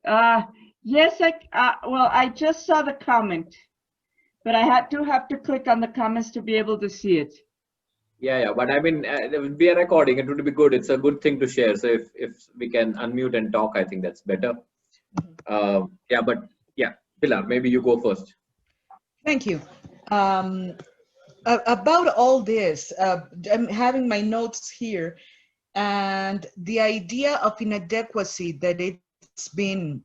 Yes, well, I just saw the comment, but I have to click on the comments to be able to see it. Yeah, but I mean, we are recording. It would be good. It's a good thing to share. So if we can unmute and talk, I think that's better. Yeah, but yeah, Pilar, maybe you go first. Thank you. About all this, I'm having my notes here, and the idea of inadequacy that it's been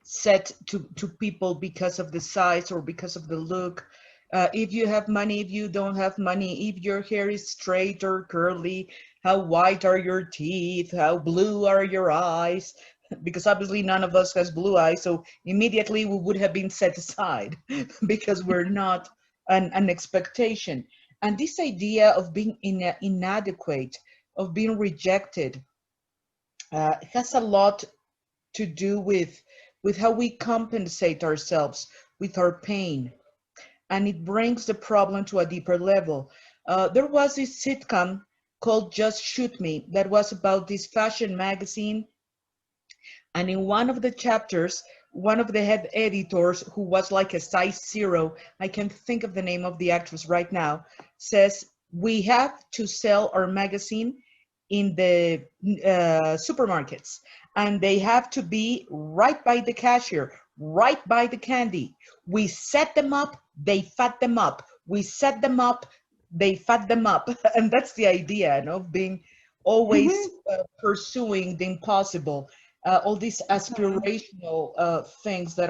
set to people because of the size or because of the look. If you have money, if you don't have money, if your hair is straight or curly, how white are your teeth, how blue are your eyes, because obviously none of us has blue eyes, so immediately we would have been set aside because we're not an expectation. And this idea of being inadequate, of being rejected, has a lot to do with how we compensate ourselves with our pain. And it brings the problem to a deeper level. There was this sitcom called Just Shoot Me that was about this fashion magazine. And in one of the chapters, one of the head editors, who was like a size 0, I can't think of the name of the actress right now, says, we have to sell our magazine in the supermarkets, and they have to be right by the cashier, right by the candy. We set them up, they fat them up. We set them up, they fat them up. And that's the idea, you know, of being always pursuing the impossible. All these aspirational things that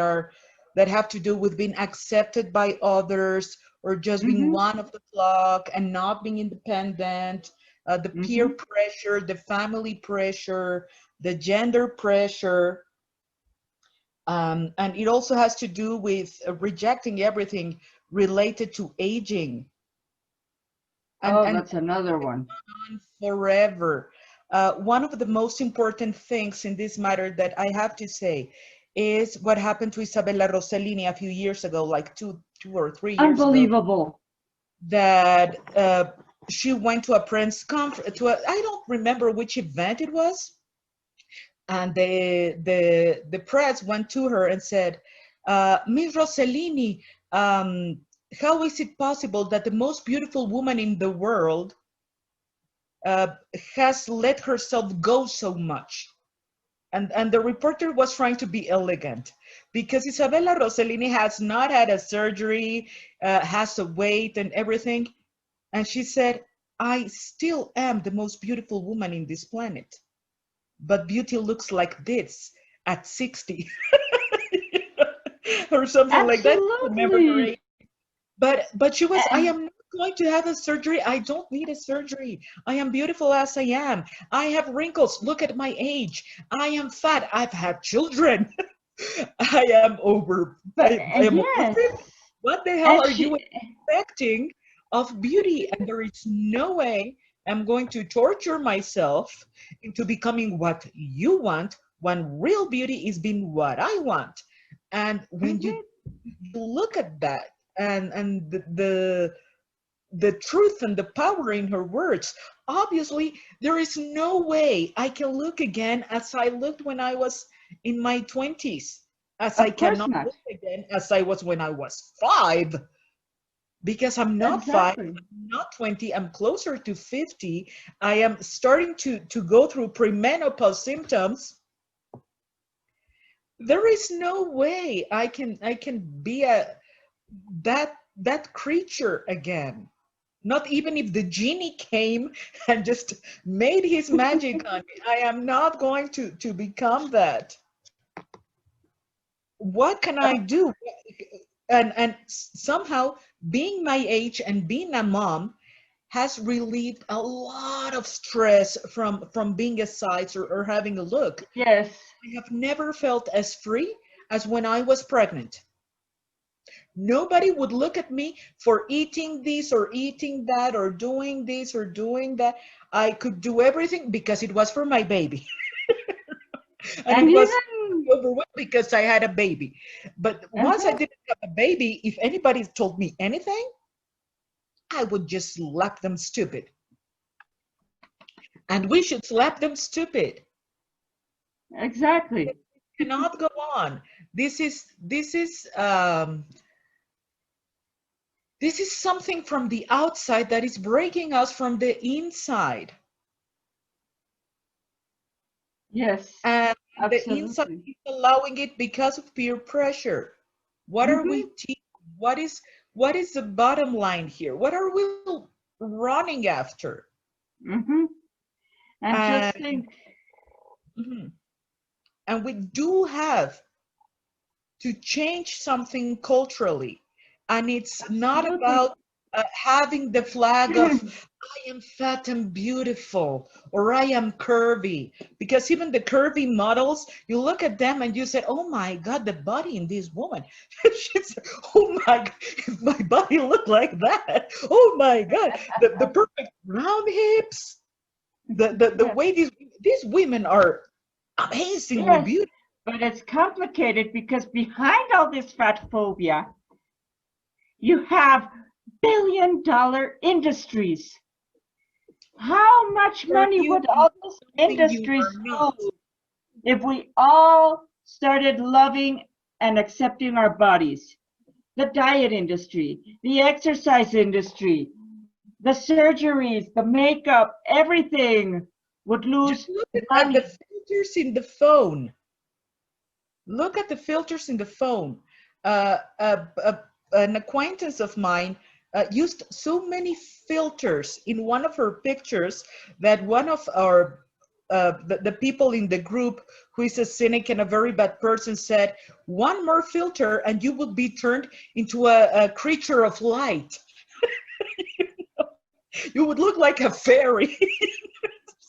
have to do with being accepted by others, or just being one of the flock and not being independent. The peer pressure, the family pressure, the gender pressure. And it also has to do with rejecting everything related to aging. And that's another one. Forever. One of the most important things in this matter that I have to say is what happened to Isabella Rossellini a few years ago, like two or 3 years ago. Unbelievable. That she went to a press conference, I don't remember which event it was, and the press went to her and said, Ms. Rossellini, how is it possible that the most beautiful woman in the world has let herself go so much? And the reporter was trying to be elegant, because Isabella Rossellini has not had a surgery, has a weight and everything. And she said, I still am the most beautiful woman in this planet. But beauty looks like this at 60. Or something Absolutely. like that. I remember her age. But she was, I am not going to have a surgery. I don't need a surgery. I am beautiful as I am. I have wrinkles. Look at my age. I am fat. I've had children. I am over. I am over. What the hell are you expecting of beauty? And there is no way I'm going to torture myself into becoming what you want, when real beauty is being what I want. And when you look at that, and the truth and the power in her words, obviously there is no way I can look again as I looked when I was in my 20s, as I cannot look again as I was when I was 5, because I'm not 5, I'm not 20, I'm closer to 50. I am starting to go through premenopause symptoms. There is no way I can be that creature again. Not even if the genie came and just made his magic on me. I am not going to become that. What can I do? And somehow being my age and being a mom has relieved a lot of stress from being a size or having a look. Yes. I have never felt as free as when I was pregnant. Nobody would look at me for eating this or eating that or doing this or doing that. I could do everything because it was for my baby. and it was overwhelmed because I had a baby. But once I didn't have a baby, if anybody told me anything, I would just slap them stupid. And we should slap them stupid. Exactly. cannot go on. This is something from the outside that is breaking us from the inside. Yes, And the inside absolutely. is allowing it because of peer pressure. What are we teaching? What is the bottom line here? What are we running after? Mm-hmm. And just think, Mhm. And we do have to change something culturally. And it's not absolutely. about having the flag of I am fat and beautiful or I am curvy. Because even the curvy models, you look at them and you say, oh my God, the body in this woman. She's, oh my God, if my body looked like that. Oh my God, the perfect round hips. The Yeah. way these women are amazingly Yes, beautiful. but it's complicated because behind all this fat phobia, you have billion-dollar industries. How much Are money you would all these something you industries are not? lose if we all started loving and accepting our bodies? The diet industry, the exercise industry, the surgeries, the makeup, everything would Just lose look at the money. filters in the phone. Look at the filters in the phone. An acquaintance of mine used so many filters in one of her pictures that one of our the people in the group who is a cynic and a very bad person said, one more filter and you would be turned into a creature of light. You would look like a fairy.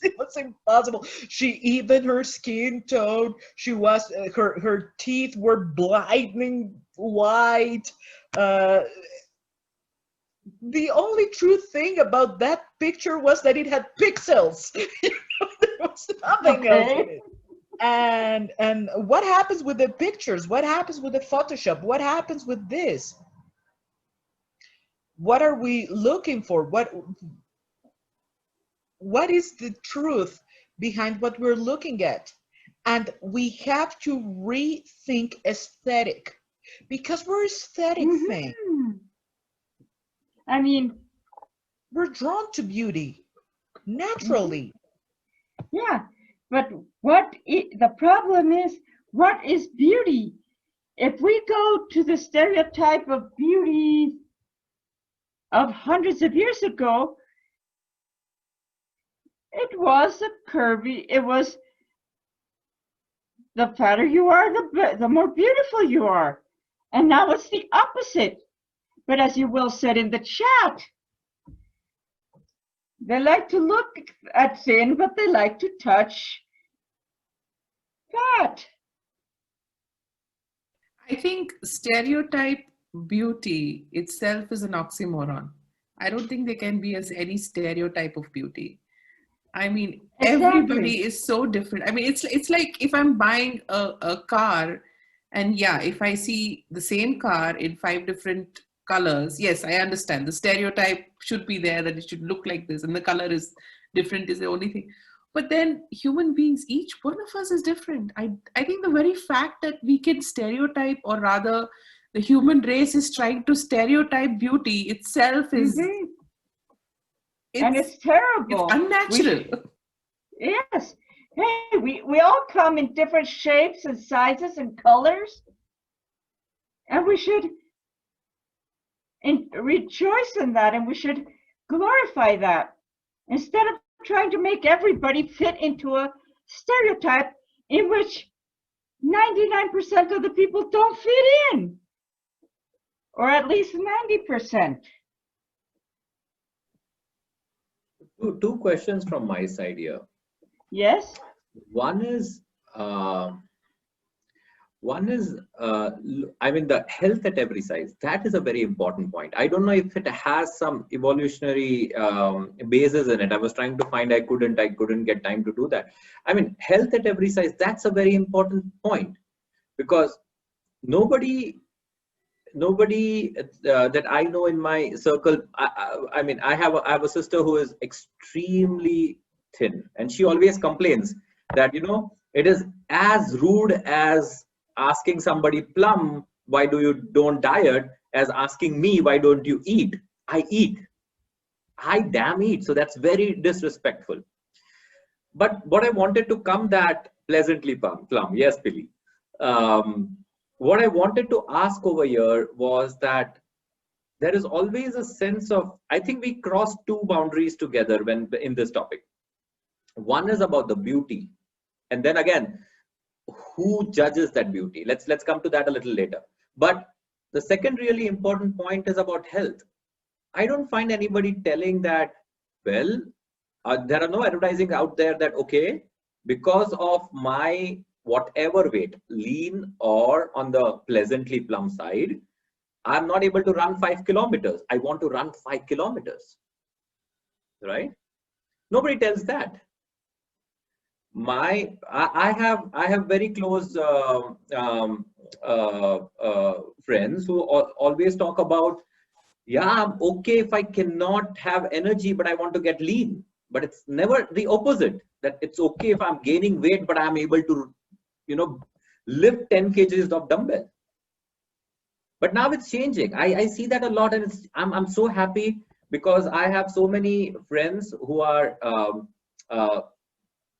It was impossible. She even her skin tone. She was her teeth were blinding white. Uh, the only true thing about that picture was that it had pixels. There was nothing else in Okay. it. And what happens with the pictures? What happens with the Photoshop? What happens with this? What are we looking for? What is the truth behind what we're looking at? And we have to rethink aesthetic because we're aesthetic thing. Mhm. I mean, We're drawn to beauty mhm. naturally. Yeah, but the problem is, what is beauty? If we go to the stereotype of beauty of hundreds of years ago, it was a curvy, it was the fatter you are, the more beautiful you are. And now it's the opposite. But as you will said in the chat, they like to look at thin, but they like to touch fat. I think stereotype beauty itself is an oxymoron. I don't think there can be any stereotype of beauty. I mean, Exactly. everybody is so different. I mean, it's like if I'm buying a car, and yeah, if I see the same car in 5 different colors, yes, I understand. The stereotype should be there that it should look like this, and the color is different is the only thing. But then human beings, each one of us is different. I think the very fact that we can stereotype, or rather, the human race is trying to stereotype beauty itself is Hmm. And it's it's it's terrible. unnatural. Yes. Hey, we all come in different shapes and sizes and colors, and we should rejoice in that, and we should glorify that instead of trying to make everybody fit into a stereotype in which 99% of the people don't fit in, or at least 90%. Two questions from my side here. Yes? One is, I mean, the health at every size. That is a very important point. I don't know if it has some evolutionary basis in it. I was trying to find, I couldn't get time to do that. I mean, health at every size. That's a very important point, because nobody that I know in my circle. I mean, I have a sister who is extremely thin, and she always complains that, It is as rude as asking somebody plum, why do you don't diet, as asking me, why don't you eat? I eat. I damn eat. So that's very disrespectful. But what I wanted to come that pleasantly plum. Yes, Billy. What I wanted to ask over here was that there is always a sense of, I think we cross two boundaries together when in this topic. One is about the beauty, and then again, who judges that beauty? Let's come to that a little later. But the second really important point is about health. I don't find anybody telling that, well, there are no advertising out there that, okay, because of my whatever weight, lean or on the pleasantly plump side, I'm not able to run 5 kilometers. I want to run 5 kilometers, right? Nobody tells that. I have very close friends who always talk about, yeah, I'm okay if I cannot have energy, but I want to get lean. But it's never the opposite, that it's okay if I'm gaining weight, but I'm able to, lift 10 kgs of dumbbell. But now it's changing. I see that a lot, and I'm so happy because I have so many friends who are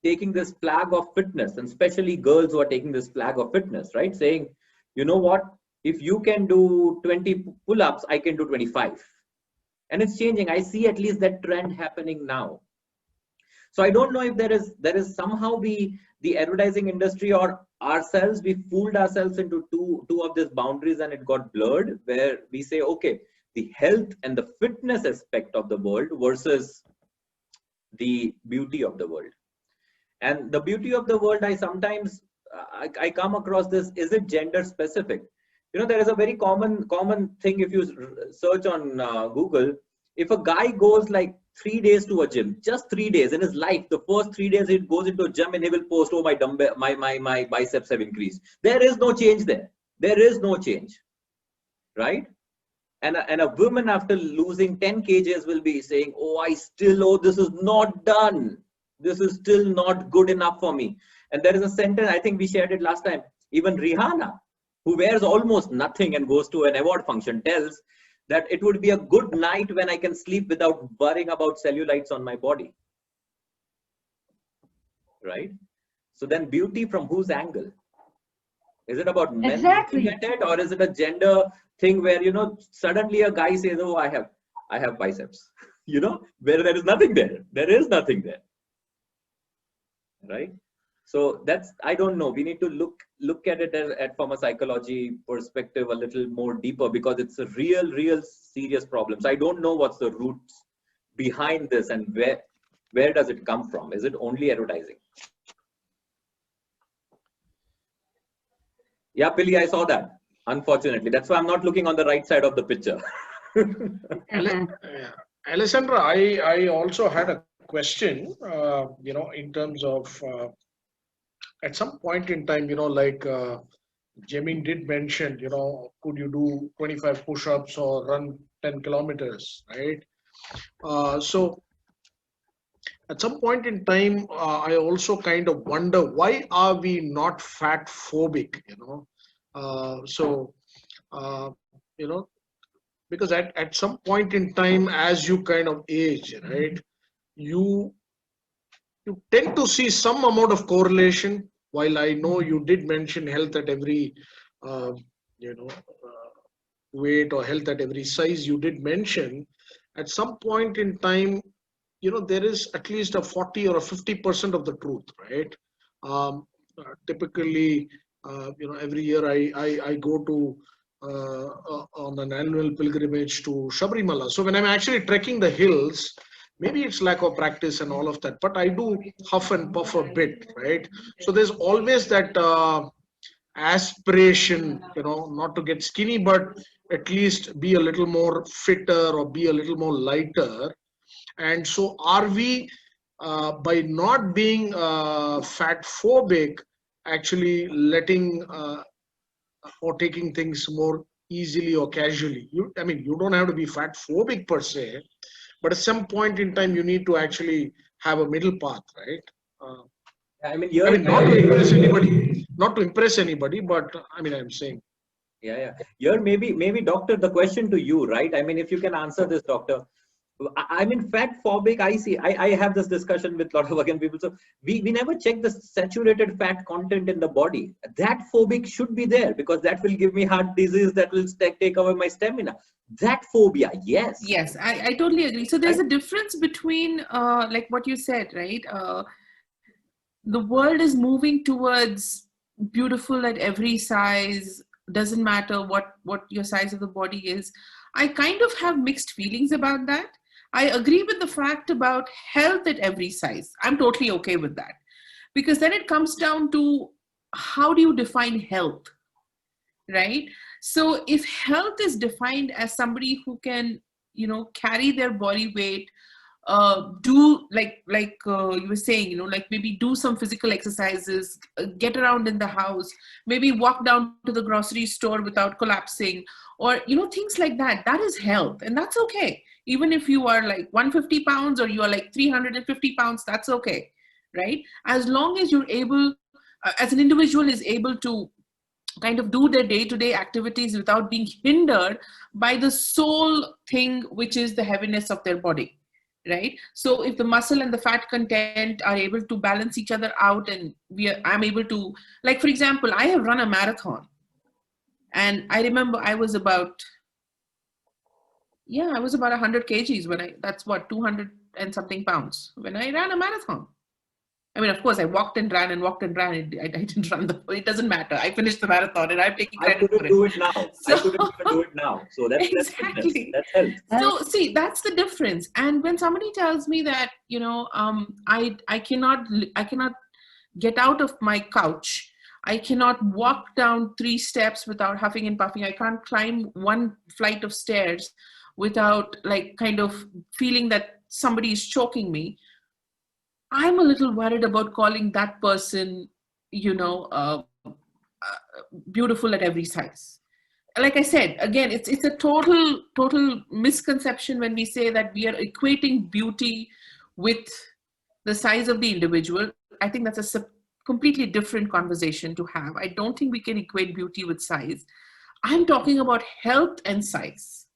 taking this flag of fitness, and especially girls who are taking this flag of fitness, right? Saying, you know what, if you can do 20 pull-ups, I can do 25. And it's changing. I see at least that trend happening now. So I don't know if there is somehow the advertising industry or ourselves, we fooled ourselves into two of these boundaries, and it got blurred, where we say, okay, the health and the fitness aspect of the world versus the beauty of the world. And the beauty of the world, I sometimes I come across this, is it gender specific? There is a very common thing if you search on Google. If a guy goes like 3 days to a gym, just 3 days in his life, the first 3 days he goes into a gym and he will post, oh, my dumbbell, my biceps have increased. There is no change there. There is no change, right? And a woman after losing 10 kgs will be saying, oh, this is not done. This is still not good enough for me. And there is a sentence, I think we shared it last time, even Rihanna, who wears almost nothing and goes to an award function, tells that it would be a good night when I can sleep without worrying about cellulites on my body. Right? So then beauty from whose angle? Is it about men looking at it, or is it a gender thing where, suddenly a guy says, oh, I have biceps, where there is nothing there. There is nothing there. Right? So that's, I don't know. We need to look at it from a psychology perspective a little more deeper, because it's a real serious problem. So I don't know what's the roots behind this, and where does it come from? Is it only advertising? Yeah, Billy, I saw that. Unfortunately, that's why I'm not looking on the right side of the picture. Alessandra, I also had a question, in terms of at some point in time, like Jamin did mention, could you do 25 push-ups or run 10 kilometers, right? So at some point in time, I also kind of wonder, why are we not fat phobic, because at some point in time, as you kind of age, right, you tend to see some amount of correlation. While I know you did mention health at every, weight, or health at every size, you did mention at some point in time, there is at least a 40 or a 50% of the truth, right? Typically, every year I go to on an annual pilgrimage to Sabrimala. So when I'm actually trekking the hills, maybe it's lack of practice and all of that, but I do huff and puff a bit, right? So there's always that aspiration, not to get skinny, but at least be a little more fitter or be a little more lighter. And so are we, by not being fat phobic, actually letting or taking things more easily or casually? You don't have to be fat phobic per se, but at some point in time, you need to actually have a middle path, right? I mean, I mean, not to impress anybody, not to impress anybody, but I mean, I'm saying. yeah. Here, maybe, doctor, the question to you, right? I mean, if you can answer this, doctor. I mean, fat phobic, I have this discussion with a lot of again people. So we never check the saturated fat content in the body. That phobic should be there because that will give me heart disease, that will take away my stamina. That phobia, yes. Yes, I totally agree. So there's a difference between like what you said, right? The world is moving towards beautiful at every size, doesn't matter what your size of the body is. I kind of have mixed feelings about that. I agree with the fact about health at every size. I'm totally okay with that, because then it comes down to how do you define health, right? So if health is defined as somebody who can, carry their body weight, do like you were saying, like maybe do some physical exercises, get around in the house, maybe walk down to the grocery store without collapsing, or things like that. That is health, and that's okay. Even if you are like 150 pounds or you are like 350 pounds, that's okay, right? As long as you're able, as an individual is able to kind of do their day-to-day activities without being hindered by the sole thing, which is the heaviness of their body, right? So if the muscle and the fat content are able to balance each other out, and I'm able to, like, for example, I have run a marathon, and I remember I was about 100 kgs that's what, 200 and something pounds when I ran a marathon. I mean, of course, I walked and ran. I didn't run it doesn't matter. I finished the marathon, and I'm taking credit for it. Do it now. So, I couldn't even do it now. So that's exactly. That's health. So see, that's the difference. And when somebody tells me that, I cannot get out of my couch, I cannot walk down 3 steps without huffing and puffing, I can't climb 1 flight of stairs without like kind of feeling that somebody is choking me, I'm a little worried about calling that person, beautiful at every size. Like I said, again, it's a total misconception when we say that we are equating beauty with the size of the individual. I think that's a completely different conversation to have. I don't think we can equate beauty with size. I'm talking about health and size,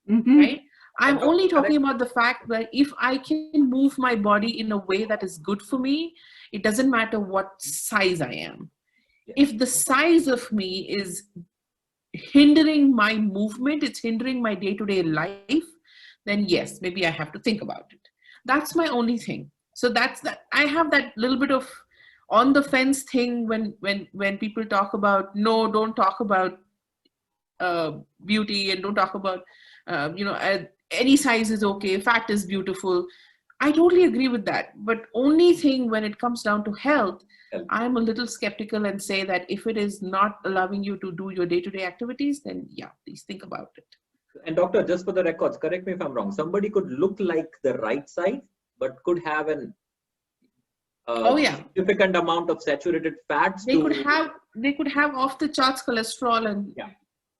right? I'm only talking about the fact that if I can move my body in a way that is good for me, it doesn't matter what size I am. If the size of me is hindering my movement, it's hindering my day-to-day life, then yes, maybe I have to think about it. That's my only thing. So that's that. I have that little bit of on the fence thing when people talk about, no, don't talk about beauty, and don't talk about any size is okay, fat is beautiful. I totally agree with that. But only thing when it comes down to health, I'm a little skeptical and say that if it is not allowing you to do your day-to-day activities, then yeah, please think about it. And doctor, just for the records, correct me if I'm wrong, somebody could look like the right size, but could have an significant amount of saturated fats. They could have off the charts cholesterol and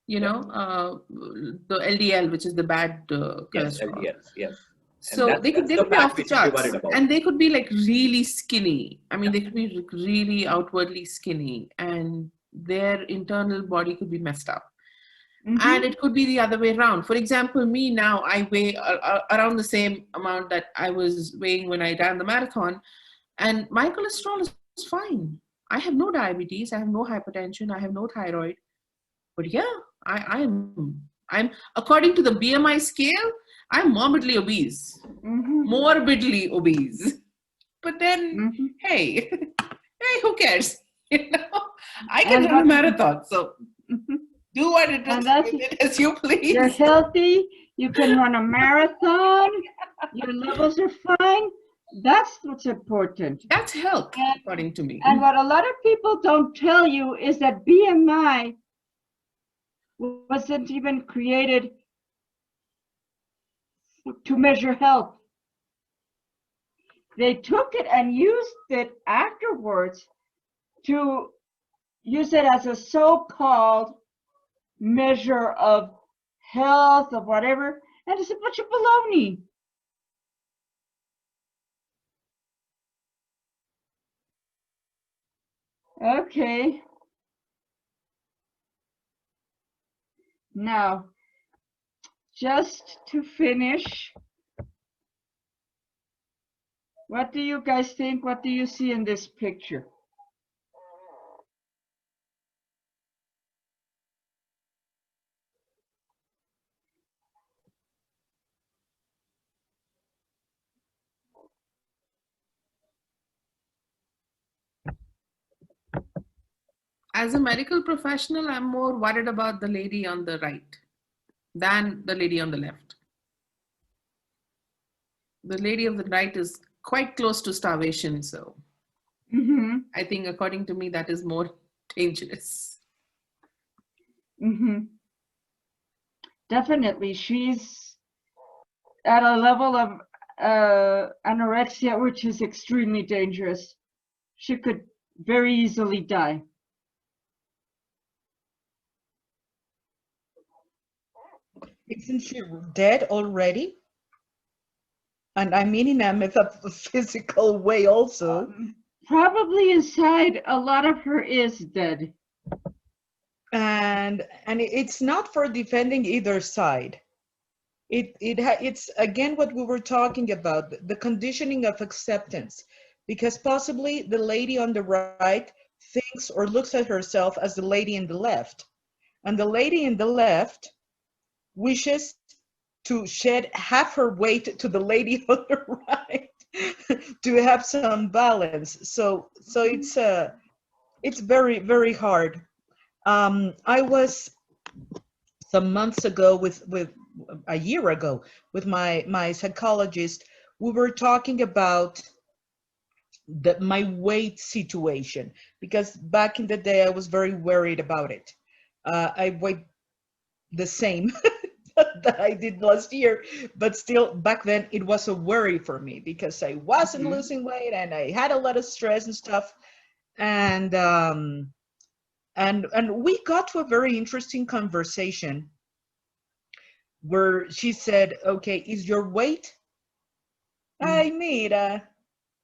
the LDL, which is the bad cholesterol. Yes. So they could be off the charts, and they could be like really skinny. I mean, they could be really outwardly skinny, and their internal body could be messed up. And it could be the other way around. For example, me now, I weigh around the same amount that I was weighing when I ran the marathon, and my cholesterol is fine. I have no diabetes, I have no hypertension, I have no thyroid. But yeah, I'm according to the BMI scale, I'm morbidly obese. Morbidly obese. But then, hey, who cares? I can run a marathon, so do what it is as you please. You're healthy, you can run a marathon, your levels are fine. That's what's important. That's health, according to me. And what a lot of people don't tell you is that BMI wasn't even created to measure health. They took it and used it afterwards to use it as a so-called measure of health, of whatever, and it's a bunch of baloney. Okay. Now, just to finish, what do you guys think? What do you see in this picture? As a medical professional, I'm more worried about the lady on the right than the lady on the left. The lady on the right is quite close to starvation, so I think according to me, that is more dangerous. Definitely, she's at a level of anorexia, which is extremely dangerous. She could very easily die. Isn't she dead already? And I mean in a metaphysical way also. Probably inside, a lot of her is dead. And it's not for defending either side. It's again what we were talking about, the conditioning of acceptance, because possibly the lady on the right thinks or looks at herself as the lady in the left, and the lady in the left wishes to shed half her weight to the lady on the right to have some balance. So it's very, very hard. I was some months ago with a year ago with my psychologist. We were talking about my weight situation, because back in the day I was very worried about it. I weighed the same that I did last year, but still back then it was a worry for me because I wasn't losing weight and I had a lot of stress and stuff. And we got to a very interesting conversation where she said, okay, is your weight? I made a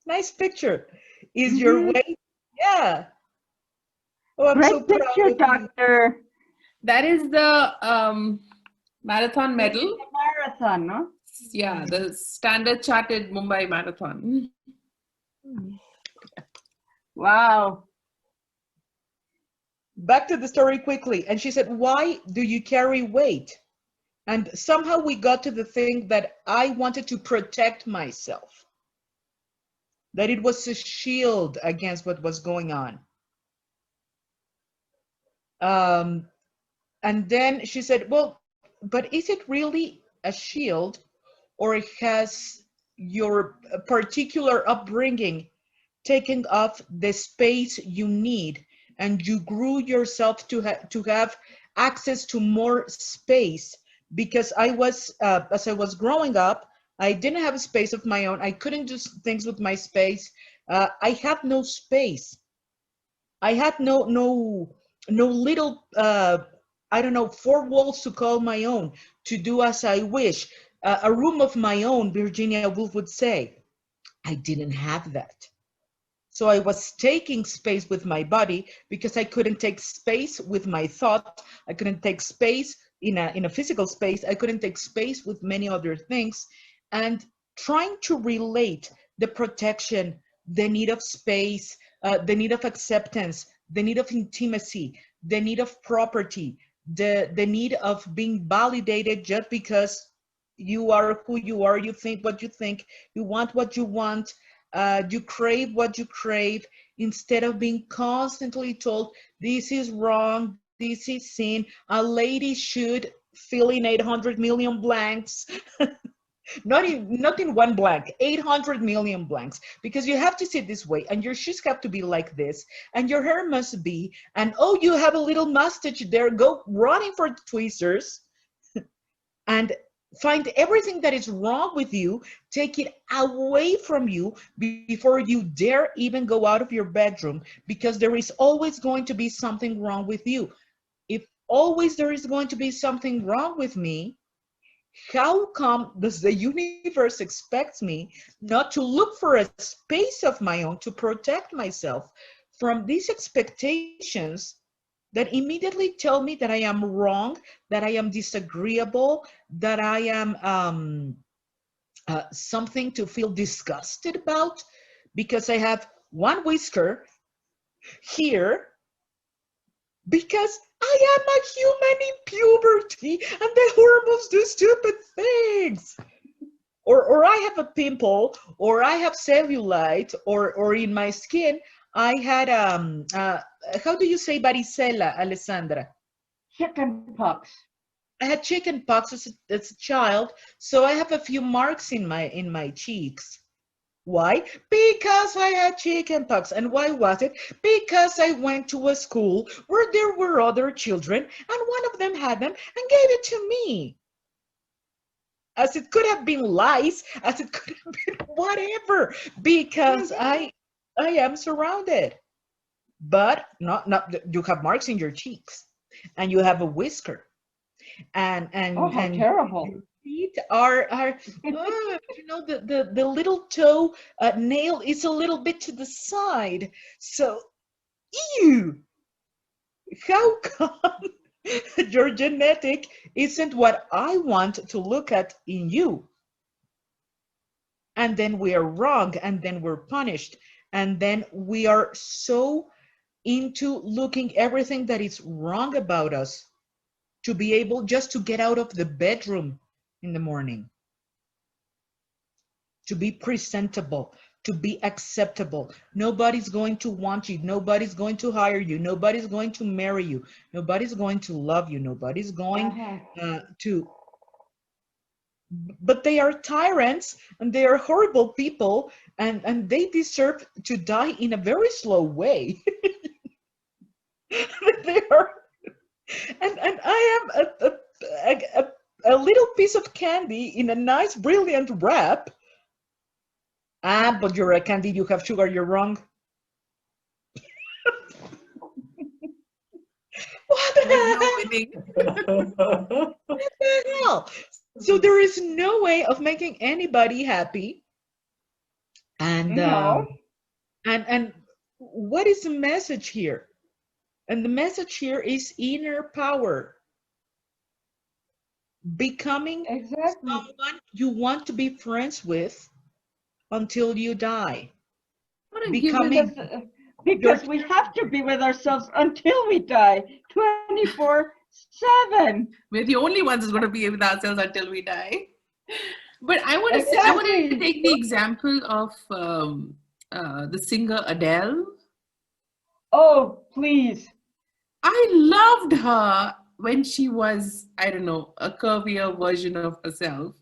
nice picture. Is your weight? Yeah. Oh, I'm Great so proud picture, of you. doctor. That is the marathon medal. Marathon, no? Yeah, the Standard Chartered Mumbai Marathon. Wow. Back to the story quickly. And she said, why do you carry weight? And somehow we got to the thing that I wanted to protect myself, that it was a shield against what was going on. And then she said, well, but is it really a shield, or has your particular upbringing taken up the space you need, and you grew yourself to have access to more space? Because I was, as I was growing up, I didn't have a space of my own. I couldn't do things with my space. I had no space. I had no little, I don't know, four walls to call my own, to do as I wish. A room of my own, Virginia Woolf would say. I didn't have that. So I was taking space with my body because I couldn't take space with my thought. I couldn't take space in a physical space. I couldn't take space with many other things. And trying to relate the protection, the need of space, the need of acceptance, the need of intimacy, the need of property, the need of being validated just because you are who you are, you think what you think, you want what you want, you crave what you crave, instead of being constantly told, this is wrong, this is sin, a lady should fill in 800 million blanks. Not in one blank, 800 million blanks, because you have to sit this way, and your shoes have to be like this, and your hair must be, and oh, you have a little mustache there, go running for tweezers, and find everything that is wrong with you, take it away from you before you dare even go out of your bedroom, because there is always going to be something wrong with you. If always there is going to be something wrong with me, how come does the universe expect me not to look for a space of my own to protect myself from these expectations that immediately tell me that I am wrong, that I am disagreeable, that I am something to feel disgusted about because I have one whisker here, because I am a human in puberty and the hormones do stupid things. Or I have a pimple, or I have cellulite, or in my skin, I had, how do you say varicela, Alessandra? Chicken pox. I had chicken pox as a child, so I have a few marks in my cheeks. Why? Because I had chicken pox. And why was it? Because I went to a school where there were other children, and one of them had them and gave it to me. As it could have been lice, as it could have been whatever, because I am surrounded. But not you have marks in your cheeks, and you have a whisker, and Oh, how terrible. your feet are you know, the little toe nail is a little bit to the side. So, ew, how come your genetic isn't what I want to look at in you? And then we are wrong, and then we're punished, and then we are so into looking everything that is wrong about us to be able just to get out of the bedroom in the morning, to be presentable, to be acceptable. Nobody's going to want you. Nobody's going to hire you. Nobody's going to marry you. Nobody's going to love you. Nobody's going to, but they are tyrants and they are horrible people, and they deserve to die in a very slow way. They are, and I am a little piece of candy in a nice, brilliant wrap. Ah, but you're a candy, you have sugar, you're wrong. What the hell? What the hell? So there is no way of making anybody happy. And No. and what is the message here? And the message here is inner power. Becoming Exactly. someone you want to be friends with until you die. What a Becoming Because we have to be with ourselves until we die, 24/7. We're the only ones who's going to be with ourselves until we die. But I want to say, I want to Exactly. take the example of the singer Adele. Oh, please. I loved her when she was, I don't know, a curvier version of herself.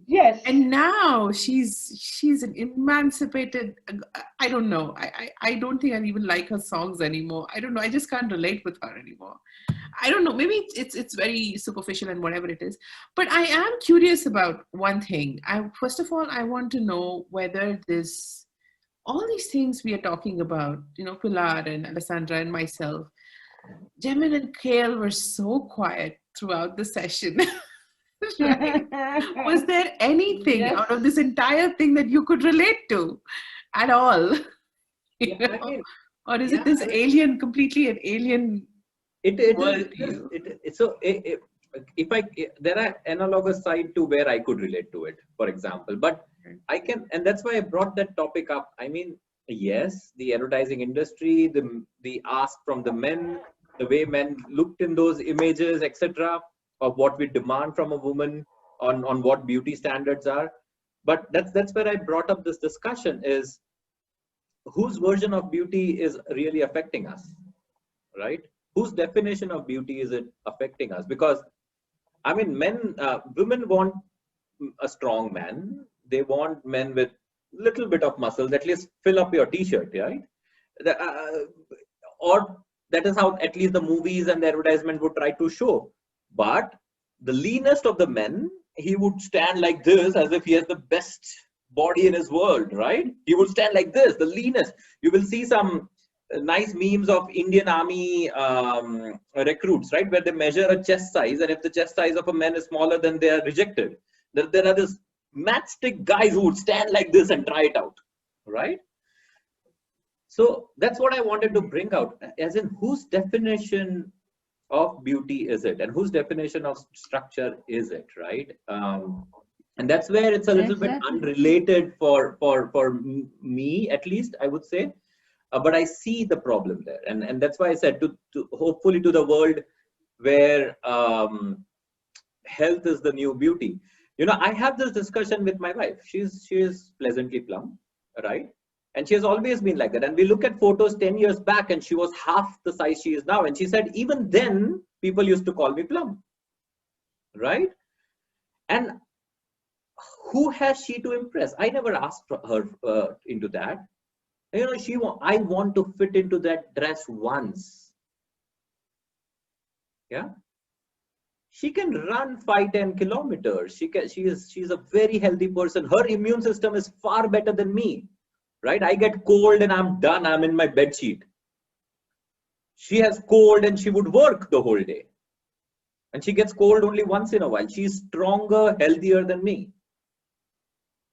Yes. And now she's an emancipated, I don't know. I don't think I even like her songs anymore. I don't know. I just can't relate with her anymore. I don't know. Maybe it's very superficial and whatever it is. But I am curious about one thing. First of all, I want to know whether all these things we are talking about, Pilar and Alessandra and myself, Jemin and Kale were so quiet throughout the session. Right? Was there anything out of this entire thing that you could relate to at all? Or is it this alien, completely an alien world to you? There are analogous side to where I could relate to it, for example, but I can, and that's why I brought that topic up. I mean, yes, the advertising industry, the ask from the men, the way men looked in those images, etc., of what we demand from a woman on what beauty standards are. But that's where I brought up this discussion is whose version of beauty is really affecting us, right? Whose definition of beauty is it affecting us? Because I mean, women want a strong man. They want men with little bit of muscles, at least fill up your t-shirt, right? Or that is how at least the movies and the advertisement would try to show. But the leanest of the men, he would stand like this as if he has the best body in his world, right? He would stand like this, the leanest. You will see some nice memes of Indian army recruits, right? Where they measure a chest size, and if the chest size of a man is smaller, then they are rejected. There are these matchstick guys who would stand like this and try it out, right? So that's what I wanted to bring out, as in whose definition of beauty is it, and whose definition of structure is it, right? And that's where it's a little bit Exactly. unrelated for me, at least I would say. But I see the problem there, and that's why I said to hopefully to the world where health is the new beauty. You know, I have this discussion with my wife. She's pleasantly plump, right? And she has always been like that. And we look at photos 10 years back, and she was half the size she is now. And she said, even then, people used to call me plump, right? And who has she to impress? I never asked her into that. You know, I want to fit into that dress once. Yeah. She can run 5-10 kilometers. She's a very healthy person. Her immune system is far better than me, right? I get cold and I'm done. I'm in my bed sheet. She has cold and she would work the whole day. And she gets cold only once in a while. She's stronger, healthier than me.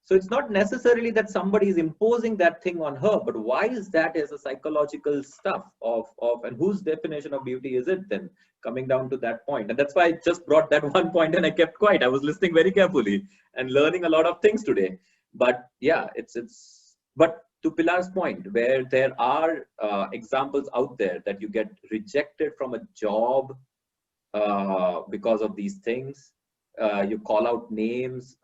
So it's not necessarily that somebody is imposing that thing on her, but why is that as a psychological stuff of and whose definition of beauty is it then, coming down to that point? And that's why I just brought that one point and I kept quiet. I was listening very carefully and learning a lot of things today. But yeah, but to Pilar's point, where there are examples out there that you get rejected from a job because of these things, you call out names.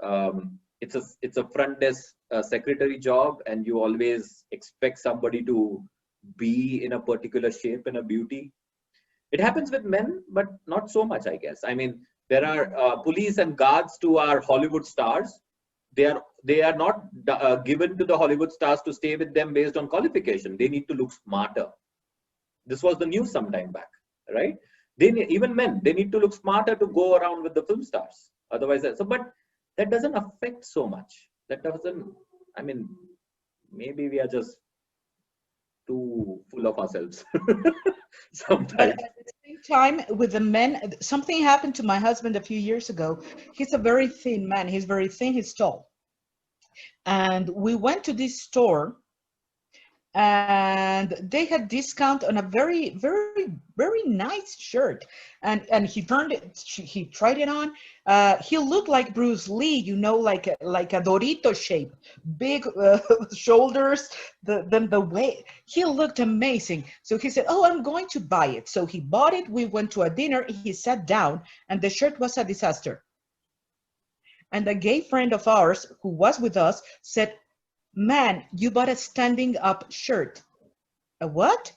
It's a front desk secretary job, and you always expect somebody to be in a particular shape and a beauty. It happens with men, but not so much, I guess. I mean, there are police and guards to our Hollywood stars. They are not given to the Hollywood stars to stay with them based on qualification. They need to look smarter. This was the news some time back, right? Even men, they need to look smarter to go around with the film stars. Otherwise, but that doesn't affect so much. That doesn't, I mean, maybe we are just too full of ourselves sometimes. But at the same time, with the men, something happened to my husband a few years ago. He's a very thin man. He's very thin, he's tall. And we went to this store, and they had discount on a very, very, very nice shirt. And he turned it, he tried it on. He looked like Bruce Lee, you know, like a Dorito shape, big shoulders, the way he looked amazing. So he said, oh, I'm going to buy it. So he bought it. We went to a dinner. He sat down, and the shirt was a disaster. And a gay friend of ours who was with us said, man, you bought a standing up shirt. A what?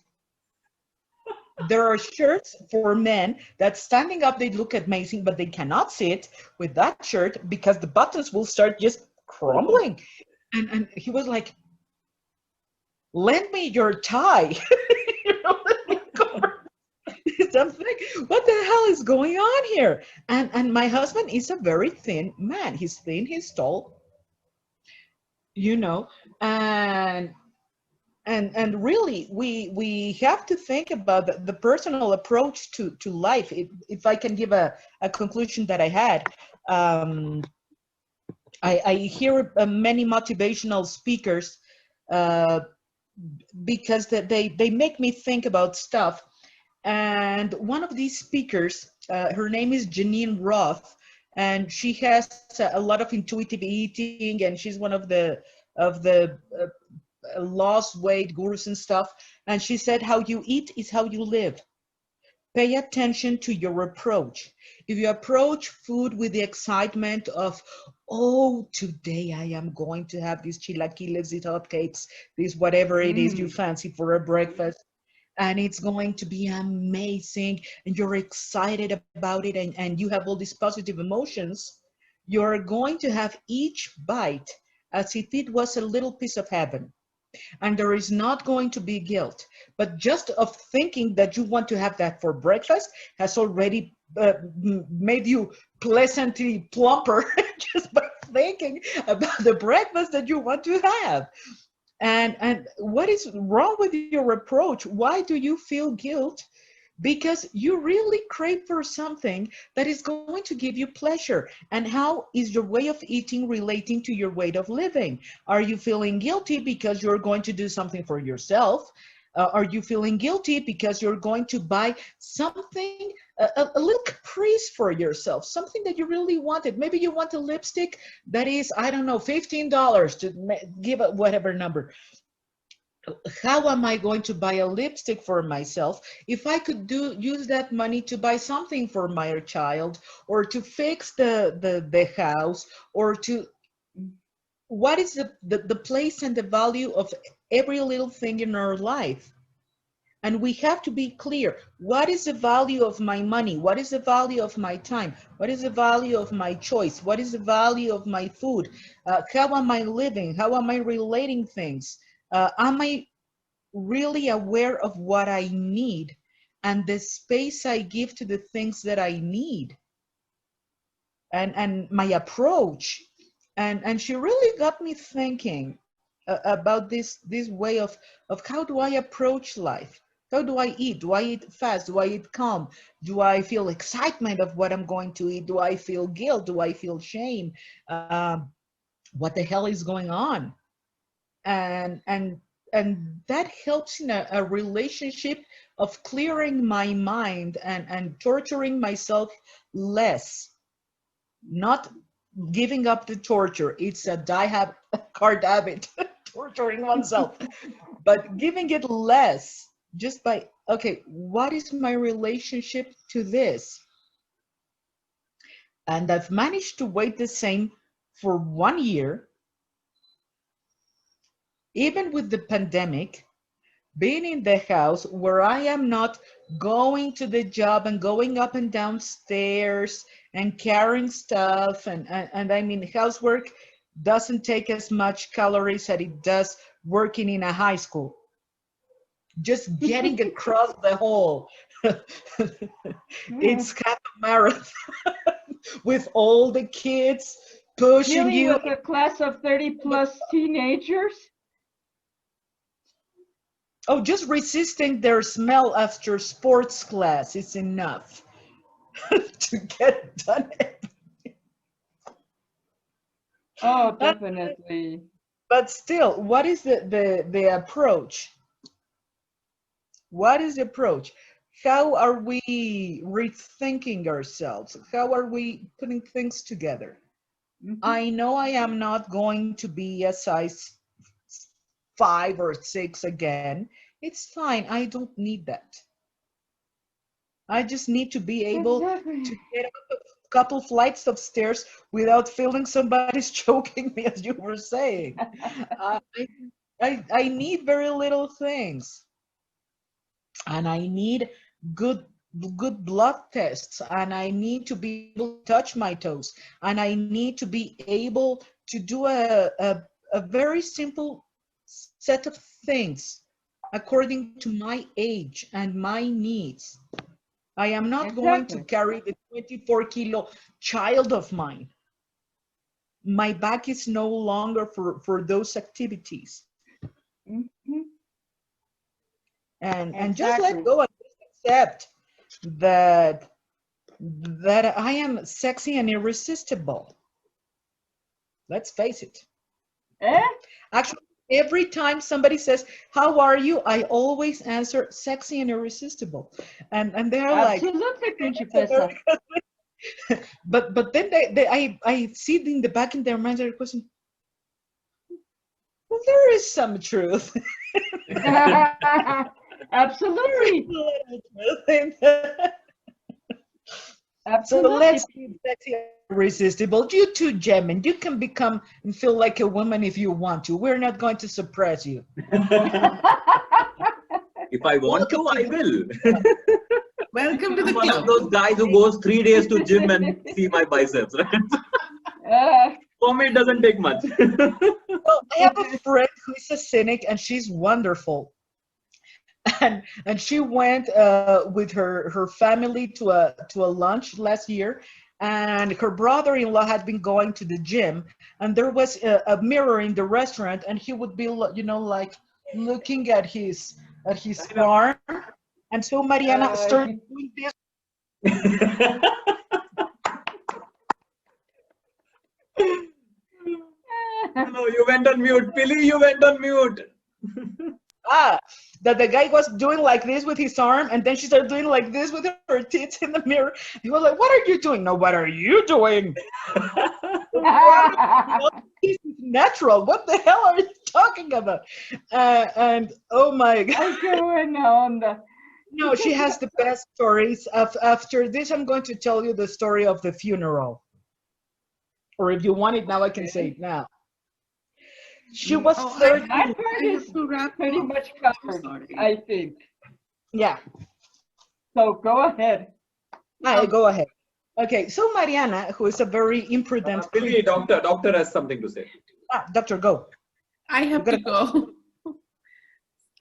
There are shirts for men that standing up, they look amazing, but they cannot sit with that shirt because the buttons will start just crumbling. And he was like, lend me your tie. You know, something. What the hell is going on here? And my husband is a very thin man. He's thin, he's tall, you know, and really we have to think about the personal approach to life. If I can give a conclusion that I had, I hear many motivational speakers because they make me think about stuff. And one of these speakers, her name is Janine Roth, and she has a lot of intuitive eating, and she's one of the lost weight gurus and stuff. And she said, how you eat is how you live. Pay attention to your approach. If you approach food with the excitement of, oh, today I am going to have these chilaquiles, these hotcakes, these whatever it is you fancy for a breakfast, and it's going to be amazing, and you're excited about it, and you have all these positive emotions, you're going to have each bite as if it was a little piece of heaven. And there is not going to be guilt. But just of thinking that you want to have that for breakfast has already made you pleasantly plumper just by thinking about the breakfast that you want to have. And what is wrong with your approach? Why do you feel guilt because you really crave for something that is going to give you pleasure. And how is your way of eating relating to your way of living? Are you feeling guilty because you're going to do something for yourself? Are you feeling guilty because you're going to buy something, a little caprice for yourself, something that you really wanted? Maybe you want a lipstick that is, I don't know, $15 to give it whatever number. How am I going to buy a lipstick for myself if I could use that money to buy something for my child, or to fix the house, or to, what is the place and the value of every little thing in our life? And we have to be clear. What is the value of my money? What is the value of my time? What is the value of my choice? What is the value of my food? How am I living? How am I relating things? Am I really aware of what I need and the space I give to the things that I need? And my approach. And she really got me thinking about this way of how do I approach life? How do I eat? Do I eat fast? Do I eat calm? Do I feel excitement of what I'm going to eat? Do I feel guilt? Do I feel shame? What the hell is going on? And that helps in a relationship of clearing my mind and torturing myself less. Not giving up the torture. It's a die-hard habit, torturing oneself. But giving it less, just by, okay, what is my relationship to this? And I've managed to wait the same for 1 year, even with the pandemic, being in the house where I am not going to the job and going up and down stairs and carrying stuff. And I mean, housework doesn't take as much calories as it does working in a high school. Just getting across the hall. It's half a marathon with all the kids pushing Dealing you. with a class of 30 plus teenagers. Oh, just resisting their smell after sports class is enough to get done. Oh, definitely. But still, what is the approach? What is the approach? How are we rethinking ourselves? How are we putting things together? Mhm. I know I am not going to be a size 5 or 6 again. It's fine. I don't need that. I just need to be able Exactly. to get up a couple flights of stairs without feeling somebody's choking me, as you were saying. I need very little things. And I need good blood tests, and I need to be able to touch my toes, and I need to be able to do a very simple set of things according to my age and my needs. I am not going to Exactly. carry the 24-kilo child of mine. My back is no longer for those activities. Mhm. And just let Exactly. go and just accept that I am sexy and irresistible. Let's face it. Eh? Actually, every time somebody says, "How are you?" I always answer, "Sexy and irresistible." And they're like, Absolutely, Principessa. but then I see in the back in their minds a question. Well, there is some truth. Absolutely. So Absolutely. let's keep sexy and irresistible. You too, Gemin. You can become and feel like a woman if you want to. We're not going to suppress you. If I want to, I will. Welcome to the I'm one of club. those guys who goes 3 days to gym and see my biceps. Right? For me, it doesn't take much. Well, I have a friend who is a cynic, and she's wonderful. And she went with her family to a lunch last year, and her brother-in-law had been going to the gym, and there was a mirror in the restaurant, and he would be, you know, like looking at his arm, And so Mariana started doing this. No, you went on mute. Billy, you went on mute. That the guy was doing like this with his arm, and then she started doing like this with her tits in the mirror. He was like, "What are you doing?" "No, what are you doing?" This is natural. What the hell are you talking about? And oh my God. I'm going on. No, she has the best stories. After this, I'm going to tell you the story of the funeral. Or if you want it now, I can say it now. She was 13. My part is pretty much covered, I think. Yeah. So go ahead. Go ahead. Okay, so Mariana, who is a very imprudent Billy, doctor has something to say. Doctor, go. I have to go.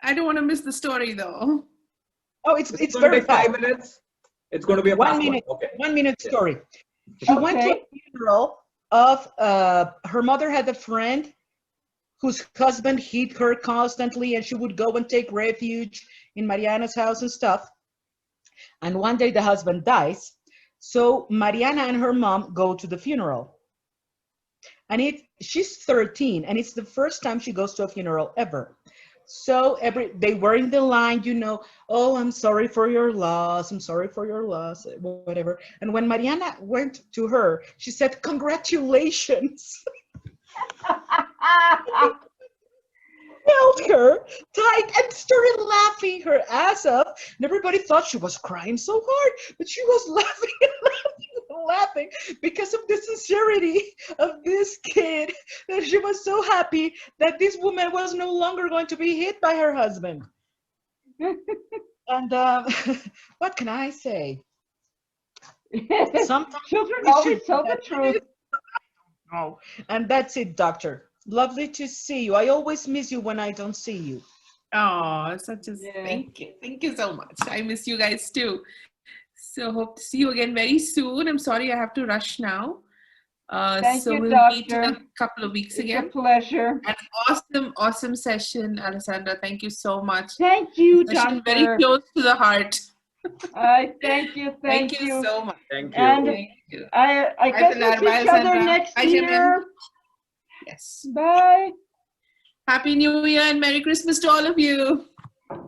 I don't want to miss the story though. Oh, it's going very to take fast. 5 minutes. It's going to be a 1 fast minute. one. Okay. 1 minute story. She went to a funeral of her mother had a friend whose husband hit her constantly, and she would go and take refuge in Mariana's house and stuff. And one day the husband dies, so Mariana and her mom go to the funeral. And she's 13, and it's the first time she goes to a funeral ever. So they were in the line, "Oh, I'm sorry for your loss. I'm sorry for your loss," whatever. And when Mariana went to her, she said, "Congratulations." Held her tight and started laughing her ass off. And everybody thought she was crying so hard, but she was laughing and laughing and laughing because of the sincerity of this kid, that she was so happy that this woman was no longer going to be hit by her husband. And what can I say? Sometimes children always tell the truth. Oh, and that's it, doctor. Lovely to see you. I always miss you when I don't see you. Oh, thank you. Thank you so much. I miss you guys too. So hope to see you again very soon. I'm sorry I have to rush now. Thank you, we'll doctor. meet in a couple of weeks again. It's a pleasure. An awesome session, Alessandra. Thank you so much. Thank you, Session doctor. very close to the heart. Thank you. Thank you so much. Thank you. And Thank you. I guess we'll see each other next year. Yes. Bye. Happy New Year and Merry Christmas to all of you.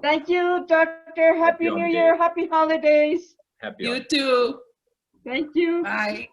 Thank you, doctor. Happy New Year. Happy holidays. Happy You too. Thank you. Bye.